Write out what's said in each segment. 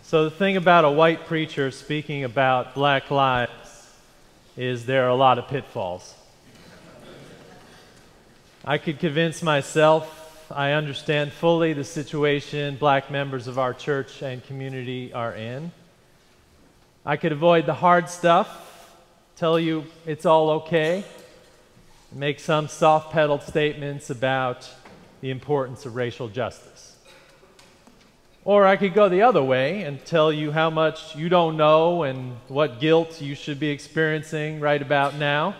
So the thing about a white preacher speaking about black lives is there are a lot of pitfalls. I could convince myself I understand fully the situation black members of our church and community are in. I could avoid the hard stuff, tell you it's all okay, make some soft-pedaled statements about the importance of racial justice. Or I could go the other way and tell you how much you don't know and what guilt you should be experiencing right about now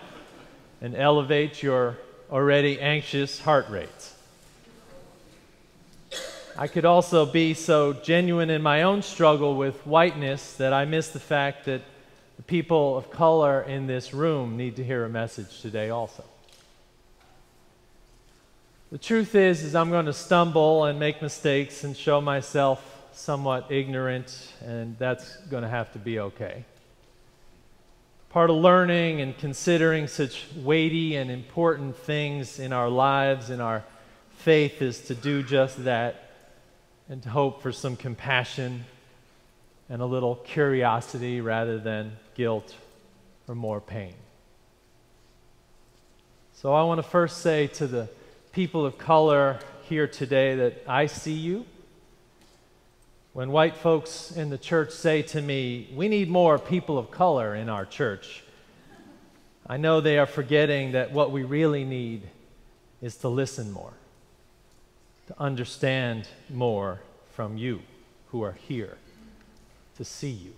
and elevate your already anxious heart rates. I could also be so genuine in my own struggle with whiteness that I miss the fact that the people of color in this room need to hear a message today also. The truth is I'm going to stumble and make mistakes and show myself somewhat ignorant, and that's going to have to be okay. Part of learning and considering such weighty and important things in our lives, in our faith, is to do just that and to hope for some compassion and a little curiosity rather than guilt or more pain. So I want to first say to the people of color here today that I see you. When white folks in the church say to me, "We need more people of color in our church," I know they are forgetting that what we really need is to listen more, to understand more from you who are here, to see you.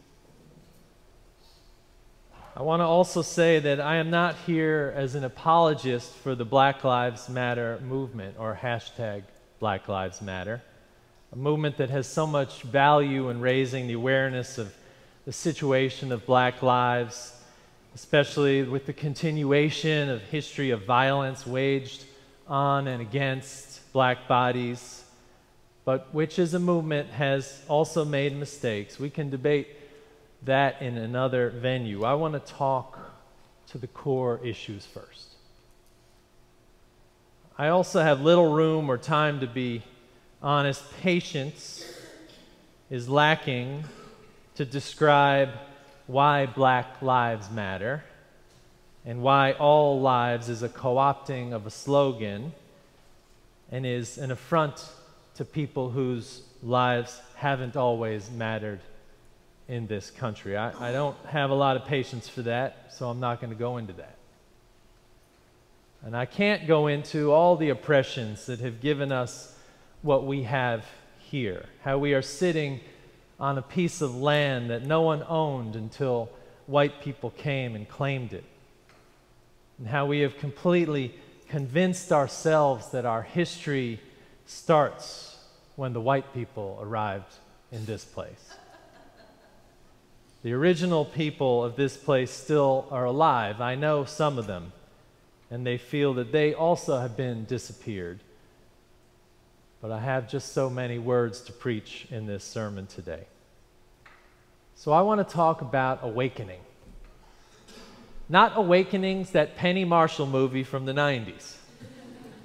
I want to also say that I am not here as an apologist for the Black Lives Matter movement or hashtag Black Lives Matter, a movement that has so much value in raising the awareness of the situation of black lives, especially with the continuation of history of violence waged on and against black bodies, but which as a movement has also made mistakes. We can debate that in another venue. I want to talk to the core issues first. I also have little room or time to be honest. Patience is lacking to describe why Black Lives Matter and why all lives is a co-opting of a slogan and is an affront to people whose lives haven't always mattered in this country. I don't have a lot of patience for that, so I'm not going to go into that. And I can't go into all the oppressions that have given us what we have here, how we are sitting on a piece of land that no one owned until white people came and claimed it, and how we have completely convinced ourselves that our history starts when the white people arrived in this place. The original people of this place still are alive. I know some of them, and they feel that they also have been disappeared. But I have just so many words to preach in this sermon today. So I want to talk about awakening. Not Awakenings, that Penny Marshall movie from the 90s.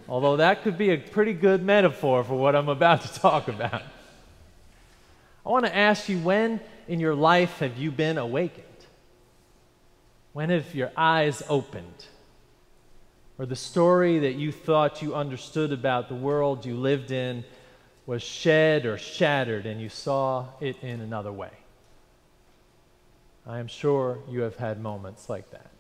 Although that could be a pretty good metaphor for what I'm about to talk about. I want to ask you, when in your life have you been awakened? When have your eyes opened? Or the story that you thought you understood about the world you lived in was shed or shattered and you saw it in another way? I am sure you have had moments like that.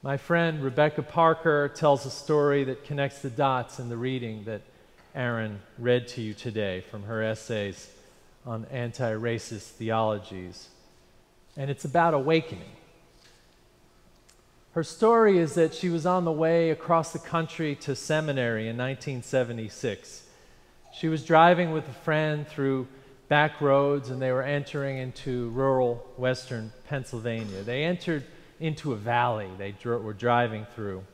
My friend Rebecca Parker tells a story that connects the dots in the reading that Aaron read to you today from her essays on anti-racist theologies. And it's about awakening. Her story is that she was on the way across the country to seminary in 1976. She was driving with a friend through back roads, and they were entering into rural western Pennsylvania. They entered into a valley they were driving through,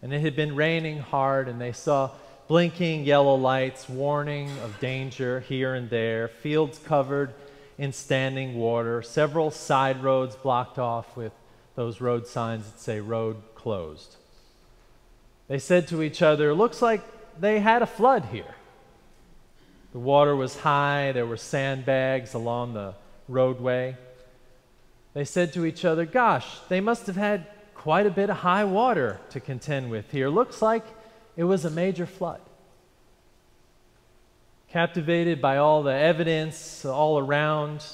and it had been raining hard, and they saw blinking yellow lights, warning of danger here and there, fields covered in standing water, several side roads blocked off with those road signs that say road closed. They said to each other, "Looks like they had a flood here." The water was high. There were sandbags along the roadway. They said to each other, "Gosh, they must have had quite a bit of high water to contend with here. Looks like it was a major flood." Captivated by all the evidence all around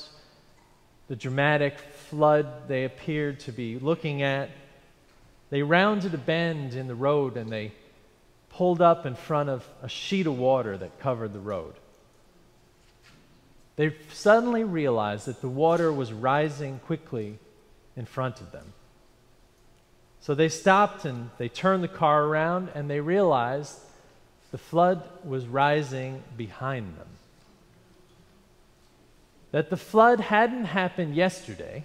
the dramatic flood they appeared to be looking at, they rounded a bend in the road and they pulled up in front of a sheet of water that covered the road. They suddenly realized that the water was rising quickly in front of them. So they stopped and they turned the car around and they realized the flood was rising behind them. That the flood hadn't happened yesterday,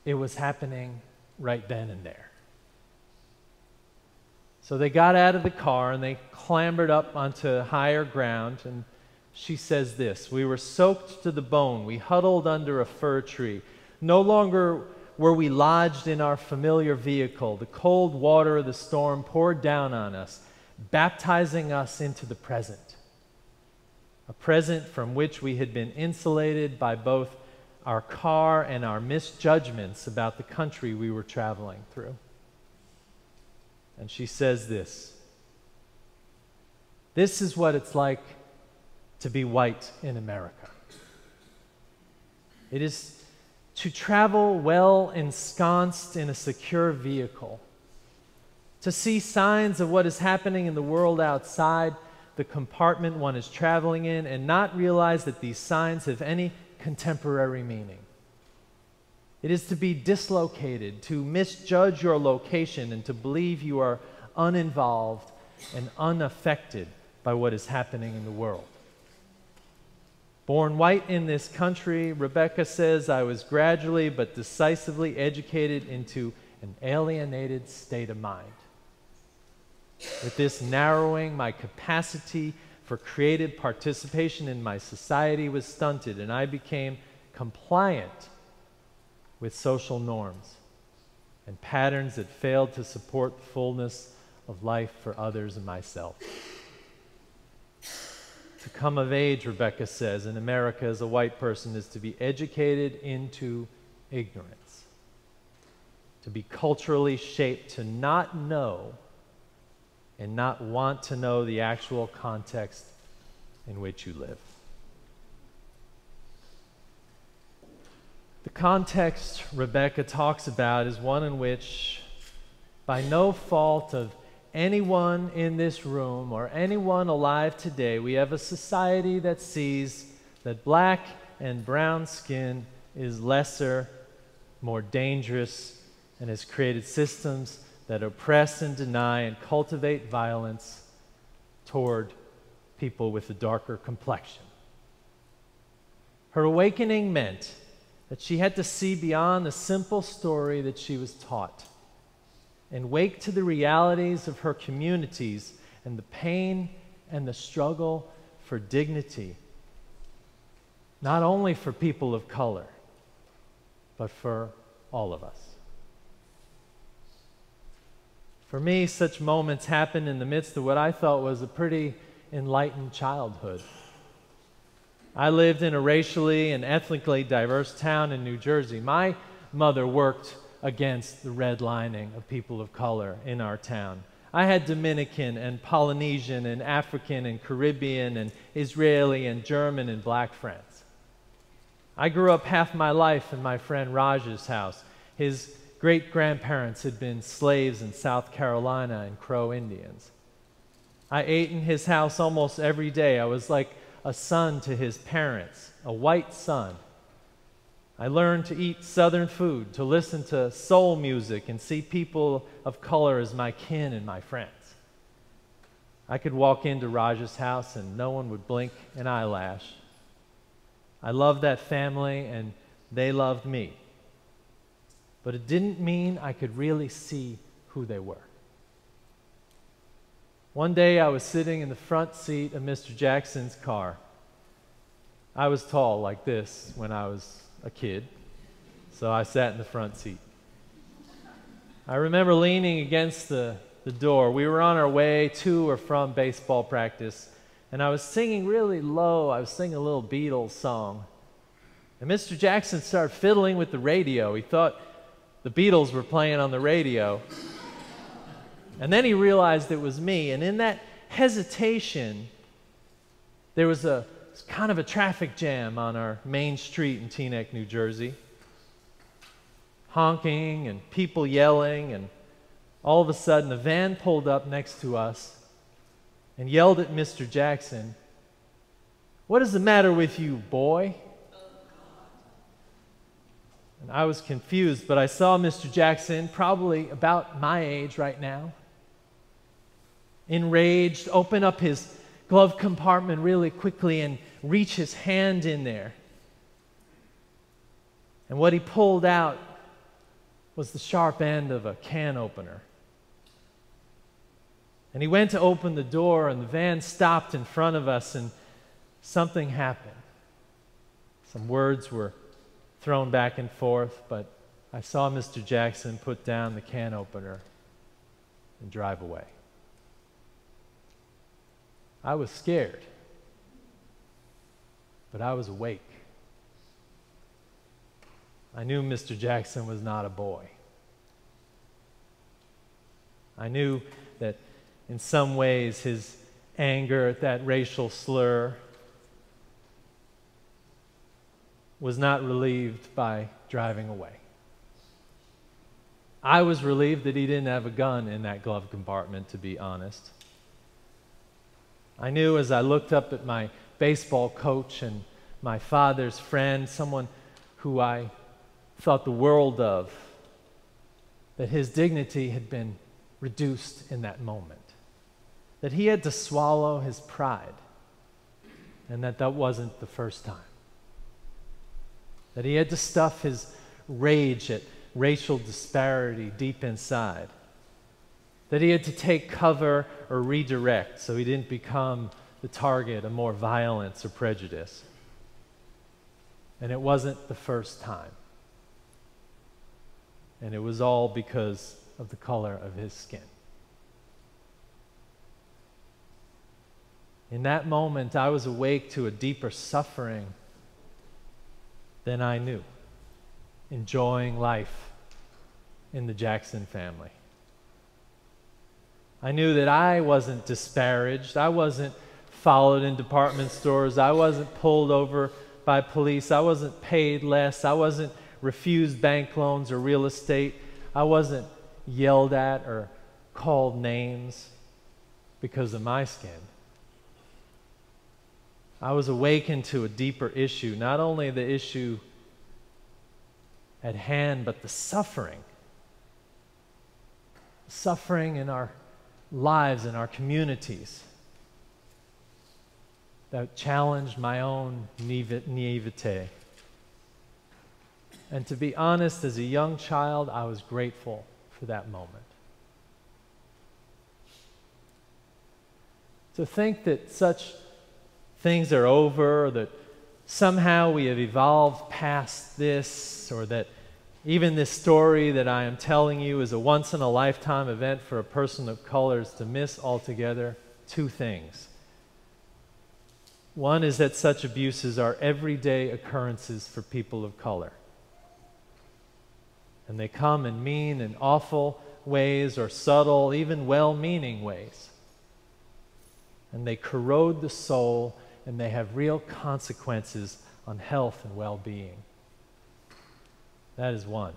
it was happening right then and there. So they got out of the car and they clambered up onto higher ground, and she says this: "We were soaked to the bone. We huddled under a fir tree. No longer were we lodged in our familiar vehicle. The cold water of the storm poured down on us, baptizing us into the present, a present from which we had been insulated by both our car and our misjudgments about the country we were traveling through." And she says this: "This is what it's like to be white in America. It is to travel well ensconced in a secure vehicle, to see signs of what is happening in the world outside the compartment one is traveling in and not realize that these signs have any contemporary meaning. It is to be dislocated, to misjudge your location and to believe you are uninvolved and unaffected by what is happening in the world. Born white in this country," Rebecca says, "I was gradually but decisively educated into an alienated state of mind. With this narrowing, my capacity for creative participation in my society was stunted, and I became compliant with social norms and patterns that failed to support the fullness of life for others and myself." To come of age, Rebecca says, in America as a white person is to be educated into ignorance, to be culturally shaped to not know and not want to know the actual context in which you live. The context Rebecca talks about is one in which, by no fault of anyone in this room or anyone alive today, we have a society that sees that black and brown skin is lesser, more dangerous, and has created systems that oppress and deny and cultivate violence toward people with a darker complexion. Her awakening meant that she had to see beyond the simple story that she was taught and wake to the realities of her communities and the pain and the struggle for dignity, not only for people of color, but for all of us. For me, such moments happened in the midst of what I thought was a pretty enlightened childhood. I lived in a racially and ethnically diverse town in New Jersey. My mother worked against the redlining of people of color in our town. I had Dominican and Polynesian and African and Caribbean and Israeli and German and black friends. I grew up half my life in my friend Raj's house. His great-grandparents had been slaves in South Carolina and Crow Indians. I ate in his house almost every day. I was like a son to his parents, a white son. I learned to eat Southern food, to listen to soul music, and see people of color as my kin and my friends. I could walk into Raj's house and no one would blink an eyelash. I loved that family and they loved me. But it didn't mean I could really see who they were. One day I was sitting in the front seat of Mr. Jackson's car. I was tall like this when I was a kid, so I sat in the front seat. I remember leaning against the door. We were on our way to or from baseball practice and I was singing really low. I was singing a little Beatles song. And Mr. Jackson started fiddling with the radio. He thought the Beatles were playing on the radio. And then he realized it was me. And in that hesitation, there was kind of a traffic jam on our main street in Teaneck, New Jersey. Honking and people yelling, and all of a sudden a van pulled up next to us and yelled at Mr. Jackson, "What is the matter with you, boy?" And I was confused, but I saw Mr. Jackson, probably about my age right now, enraged, open up his glove compartment really quickly and reach his hand in there. And what he pulled out was the sharp end of a can opener. And he went to open the door, and the van stopped in front of us, and something happened. Some words were thrown back and forth, but I saw Mr. Jackson put down the can opener and drive away. I was scared, but I was awake. I knew Mr. Jackson was not a boy. I knew that in some ways his anger at that racial slur was not relieved by driving away. I was relieved that he didn't have a gun in that glove compartment, to be honest. I knew as I looked up at my baseball coach and my father's friend, someone who I thought the world of, that his dignity had been reduced in that moment, that he had to swallow his pride, and that wasn't the first time, that he had to stuff his rage at racial disparity deep inside, that he had to take cover or redirect so he didn't become the target of more violence or prejudice. And it wasn't the first time. And it was all because of the color of his skin. In that moment, I was awake to a deeper suffering than I knew, enjoying life in the Jackson family. I knew that I wasn't disparaged. I wasn't followed in department stores. I wasn't pulled over by police. I wasn't paid less. I wasn't refused bank loans or real estate. I wasn't yelled at or called names because of my skin. I was awakened to a deeper issue, not only the issue at hand, but the suffering. Suffering in our lives, in our communities, that challenged my own naivete. And to be honest, as a young child, I was grateful for that moment. To think that such things are over, or that somehow we have evolved past this, or that even this story that I am telling you is a once-in-a-lifetime event for a person of color, is to miss altogether two things. One is that such abuses are everyday occurrences for people of color. And they come in mean and awful ways, or subtle, even well-meaning ways. And they corrode the soul, and they have real consequences on health and well-being. That is one.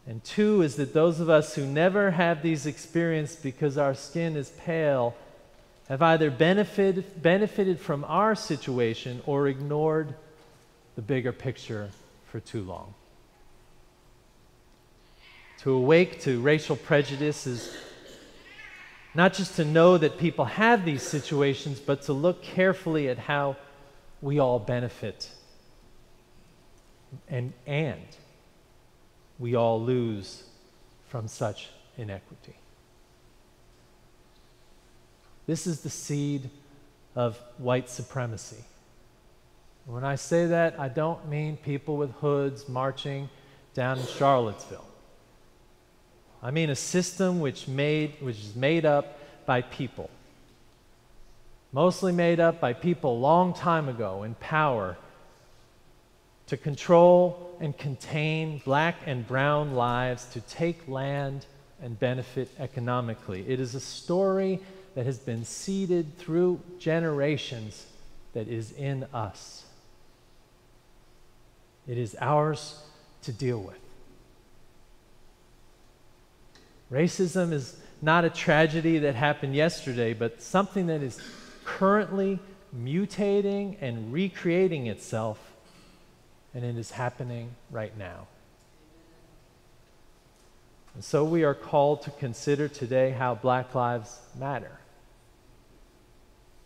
And two is that those of us who never have these experiences because our skin is pale have either benefited from our situation or ignored the bigger picture for too long. To awake to racial prejudice is not just to know that people have these situations, but to look carefully at how we all benefit and we all lose from such inequity. This is the seed of white supremacy. When I say that, I don't mean people with hoods marching down in Charlottesville. I mean a system which is made up by people mostly made up by people a long time ago in power to control and contain black and brown lives, to take land and benefit economically. It is a story that has been seeded through generations that is in us. It is ours to deal with. Racism is not a tragedy that happened yesterday, but something that is currently mutating and recreating itself, and it is happening right now. And so we are called to consider today how Black lives matter,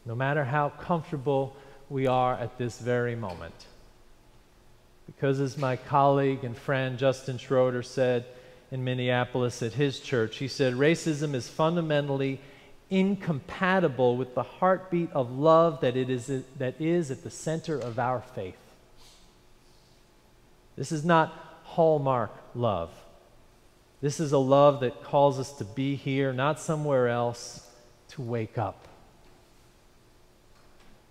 no matter how comfortable we are at this very moment. Because as my colleague and friend Justin Schroeder said in Minneapolis at his church, he said, racism is fundamentally incompatible with the heartbeat of love that is at the center of our faith. This is not Hallmark love. This is a love that calls us to be here, not somewhere else, to wake up.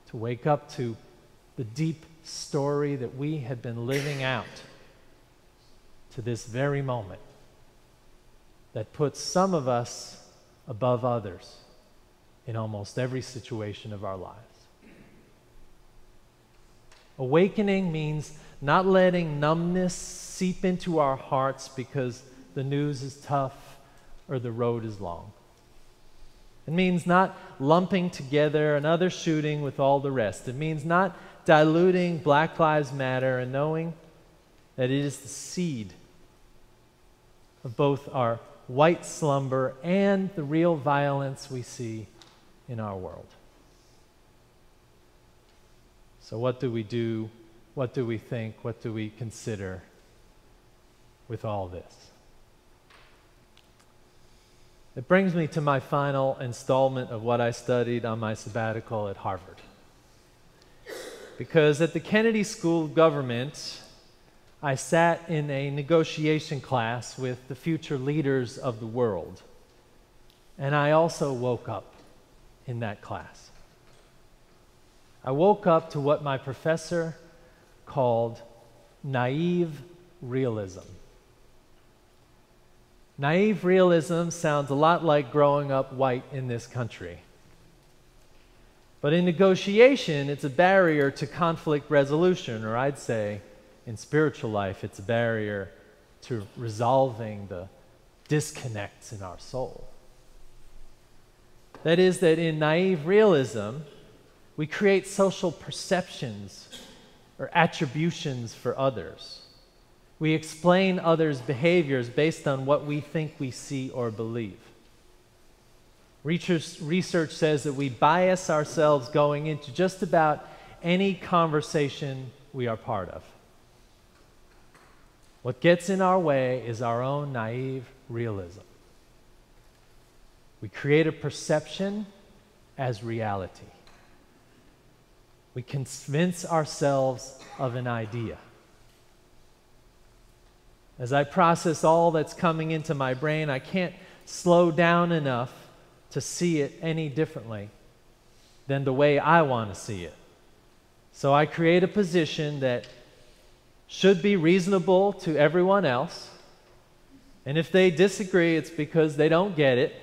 To wake up to the deep story that we have been living out to this very moment that puts some of us above others in almost every situation of our lives. Awakening means not letting numbness seep into our hearts because the news is tough or the road is long. It means not lumping together another shooting with all the rest. It means not diluting Black Lives Matter and knowing that it is the seed of both our white slumber and the real violence we see in our world. So what do we do? What do we think? What do we consider with all this? It brings me to my final installment of what I studied on my sabbatical at Harvard. Because at the Kennedy School of Government, I sat in a negotiation class with the future leaders of the world. And I also woke up in that class. I woke up to what my professor called naive realism. Naive realism sounds a lot like growing up white in this country. But in negotiation, it's a barrier to conflict resolution, or I'd say in spiritual life, it's a barrier to resolving the disconnects in our soul. That is, that in naive realism, we create social perceptions or attributions for others. We explain others' behaviors based on what we think we see or believe. Research says that we bias ourselves going into just about any conversation we are part of. What gets in our way is our own naive realism. We create a perception as reality. We convince ourselves of an idea. As I process all that's coming into my brain, I can't slow down enough to see it any differently than the way I want to see it. So I create a position that should be reasonable to everyone else, and if they disagree, it's because they don't get it,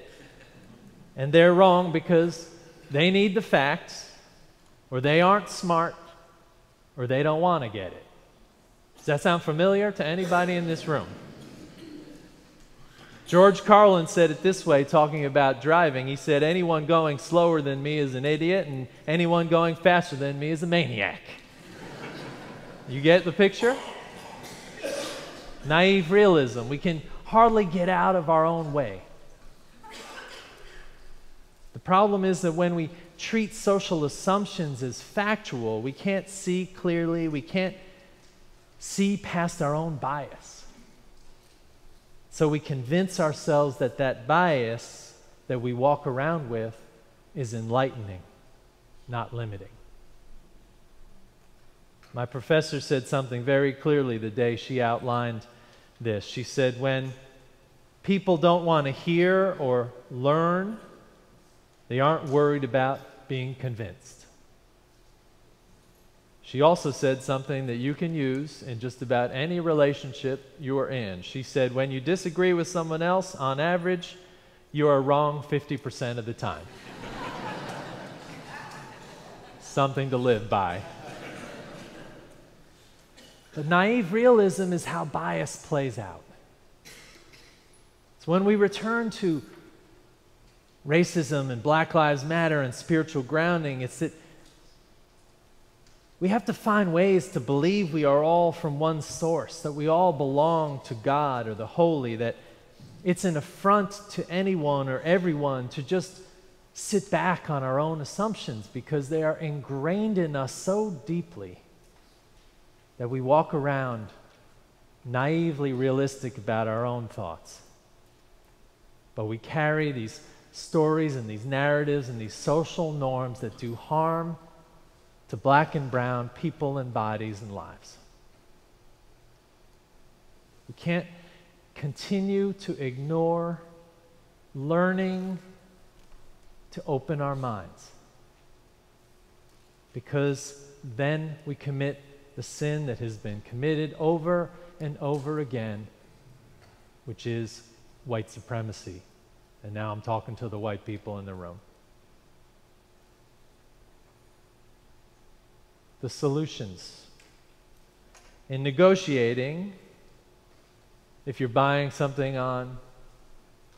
and they're wrong because they need the facts, or they aren't smart, or they don't want to get it. Does that sound familiar to anybody in this room? George Carlin said it this way, talking about driving. He said, anyone going slower than me is an idiot, and anyone going faster than me is a maniac. You get the picture? Naive realism. We can hardly get out of our own way. The problem is that when we treat social assumptions as factual, we can't see clearly, we can't see past our own bias. So we convince ourselves that that bias that we walk around with is enlightening, not limiting. My professor said something very clearly the day she outlined this. She said, when people don't want to hear or learn, they aren't worried about being convinced. She also said something that you can use in just about any relationship you are in. She said, when you disagree with someone else, on average, you are wrong 50% of the time. Something to live by. But naive realism is how bias plays out. It's when we return to racism and Black Lives Matter and spiritual grounding, it's that we have to find ways to believe we are all from one source, that we all belong to God or the holy, that it's an affront to anyone or everyone to just sit back on our own assumptions because they are ingrained in us so deeply that we walk around naively realistic about our own thoughts. But we carry these stories and these narratives and these social norms that do harm to black and brown people and bodies and lives. We can't continue to ignore learning to open our minds, because then we commit the sin that has been committed over and over again, which is white supremacy. And now I'm talking to the white people in the room. The solutions. In negotiating, if you're buying something on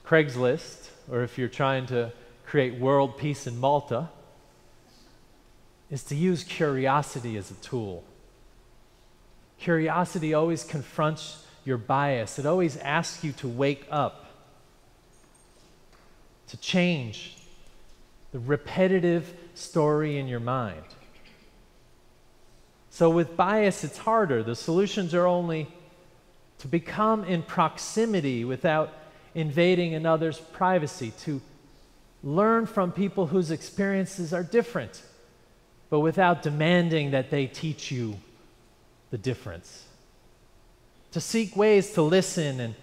Craigslist, or if you're trying to create world peace in Malta, is to use curiosity as a tool. Curiosity always confronts your bias. It always asks you to wake up, to change the repetitive story in your mind. So with bias, it's harder. The solutions are only to become in proximity without invading another's privacy, to learn from people whose experiences are different, but without demanding that they teach you the difference. To seek ways to listen and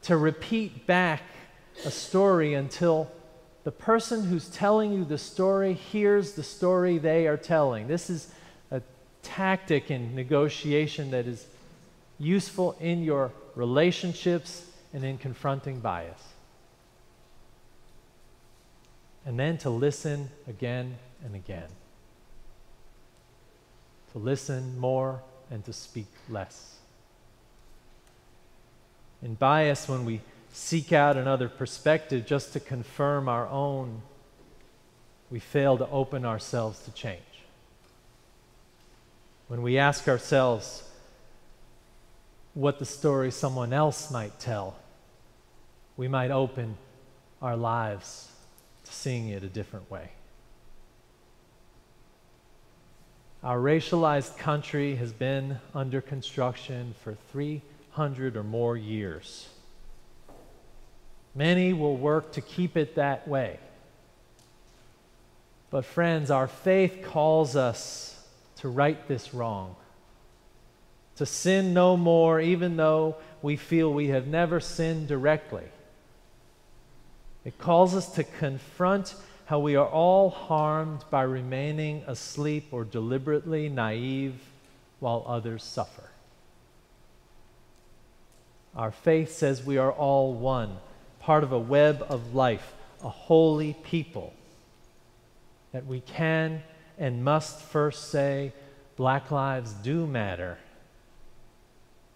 to repeat back a story until the person who's telling you the story hears the story they are telling. This is a tactic in negotiation that is useful in your relationships and in confronting bias. And then to listen again and again. To listen more and to speak less. In bias, when we seek out another perspective just to confirm our own, we fail to open ourselves to change. When we ask ourselves what the story someone else might tell, we might open our lives to seeing it a different way. Our racialized country has been under construction for 300 or more years. Many will work to keep it that way. But friends, our faith calls us to right this wrong, to sin no more, even though we feel we have never sinned directly. It calls us to confront how we are all harmed by remaining asleep or deliberately naive while others suffer. Our faith says we are all one, part of a web of life, a holy people, that we can and must first say, Black lives do matter,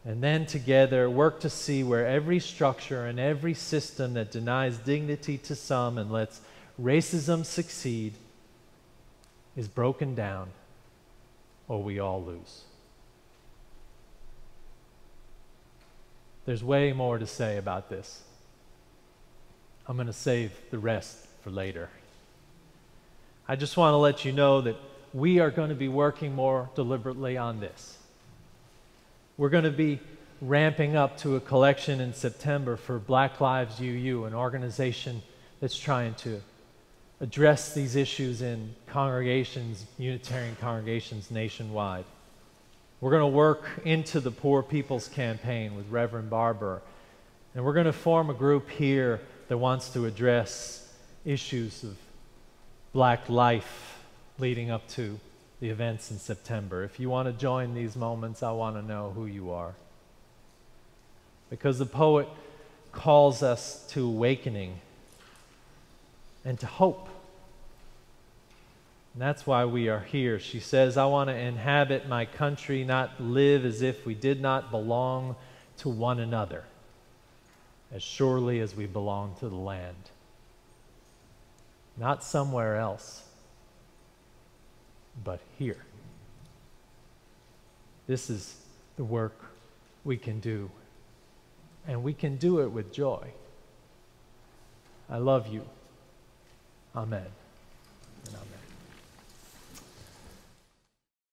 and then together work to see where every structure and every system that denies dignity to some and lets racism succeed is broken down, or we all lose. There's way more to say about this. I'm going to save the rest for later. I just want to let you know that we are going to be working more deliberately on this. We're going to be ramping up to a collection in September for Black Lives UU, an organization that's trying to address these issues in congregations, Unitarian congregations nationwide. We're going to work into the Poor People's Campaign with Reverend Barber, and we're going to form a group here that wants to address issues of Black life leading up to the events in September. If you want to join these moments, I want to know who you are. Because the poet calls us to awakening and to hope. And that's why we are here. She says, I want to inhabit my country, not live as if we did not belong to one another, as surely as we belong to the land. Not somewhere else, but here. This is the work we can do, and we can do it with joy. I love you. Amen and amen.